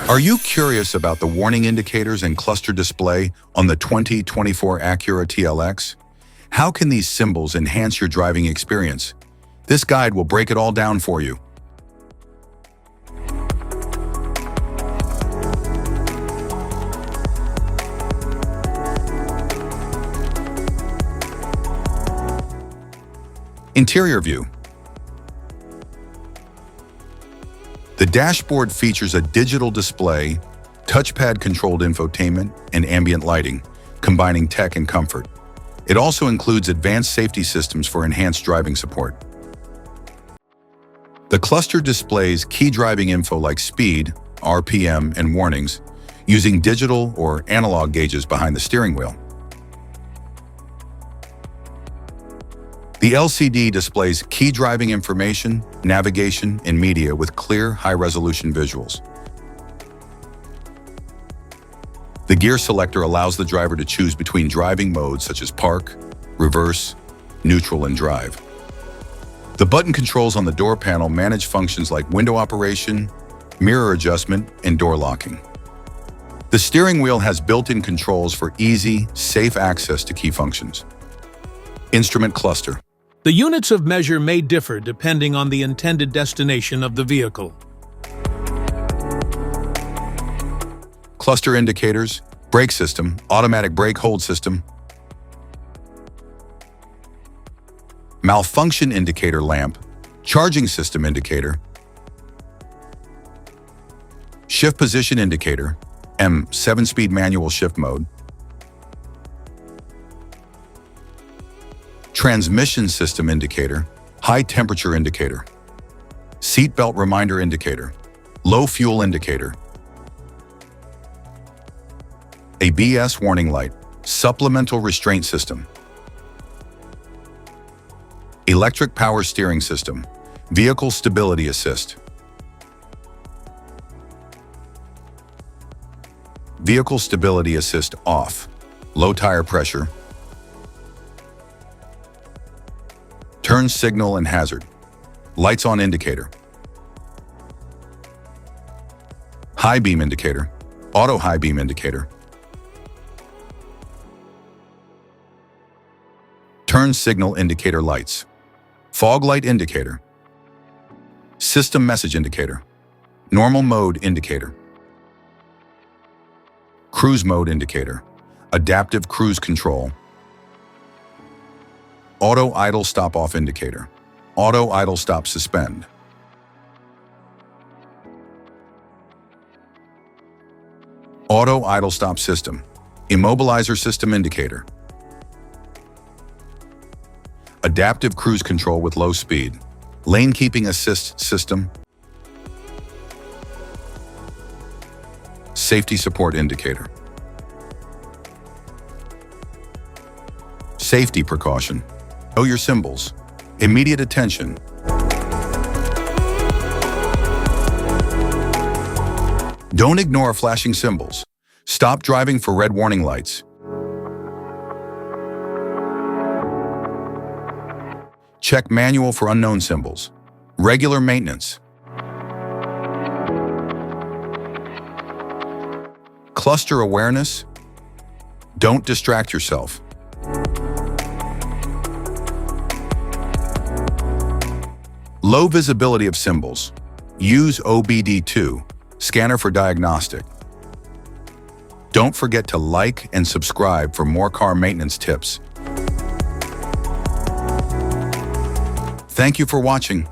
Are you curious about the warning indicators and cluster display on the 2024 ACURA TLX? How can these symbols enhance your driving experience? This guide will break it all down for you. Interior view. The dashboard features a digital display, touchpad-controlled infotainment, and ambient lighting, combining tech and comfort. It also includes advanced safety systems for enhanced driving support. The cluster displays key driving info like speed, RPM, and warnings, using digital or analog gauges behind the steering wheel. The LCD displays key driving information, navigation, and media with clear, high-resolution visuals. The gear selector allows the driver to choose between driving modes such as park, reverse, neutral, and drive. The button controls on the door panel manage functions like window operation, mirror adjustment, and door locking. The steering wheel has built-in controls for easy, safe access to key functions. Instrument cluster. The units of measure may differ depending on the intended destination of the vehicle. Cluster indicators, brake system, automatic brake hold system, malfunction indicator lamp, charging system indicator, shift position indicator, 7-speed manual shift mode, transmission system indicator, high temperature indicator, seat belt reminder indicator, low fuel indicator, ABS warning light, supplemental restraint system, electric power steering system, vehicle stability assist, vehicle stability assist off, low tire pressure, turn signal and hazard, lights on indicator, high beam indicator, auto high beam indicator, turn signal indicator lights, fog light indicator, system message indicator, normal mode indicator, cruise mode indicator, adaptive cruise control, auto idle stop off indicator, auto idle stop suspend, auto idle stop system, immobilizer system indicator, adaptive cruise control with low speed, lane keeping assist system, safety support indicator, safety precaution. Know your symbols. Immediate attention. Don't ignore flashing symbols. Stop driving for red warning lights. Check manual for unknown symbols. Regular maintenance. Cluster awareness. Don't distract yourself. Low visibility of symbols. Use OBD2, scanner for diagnostic. Don't forget to like and subscribe for more car maintenance tips. Thank you for watching.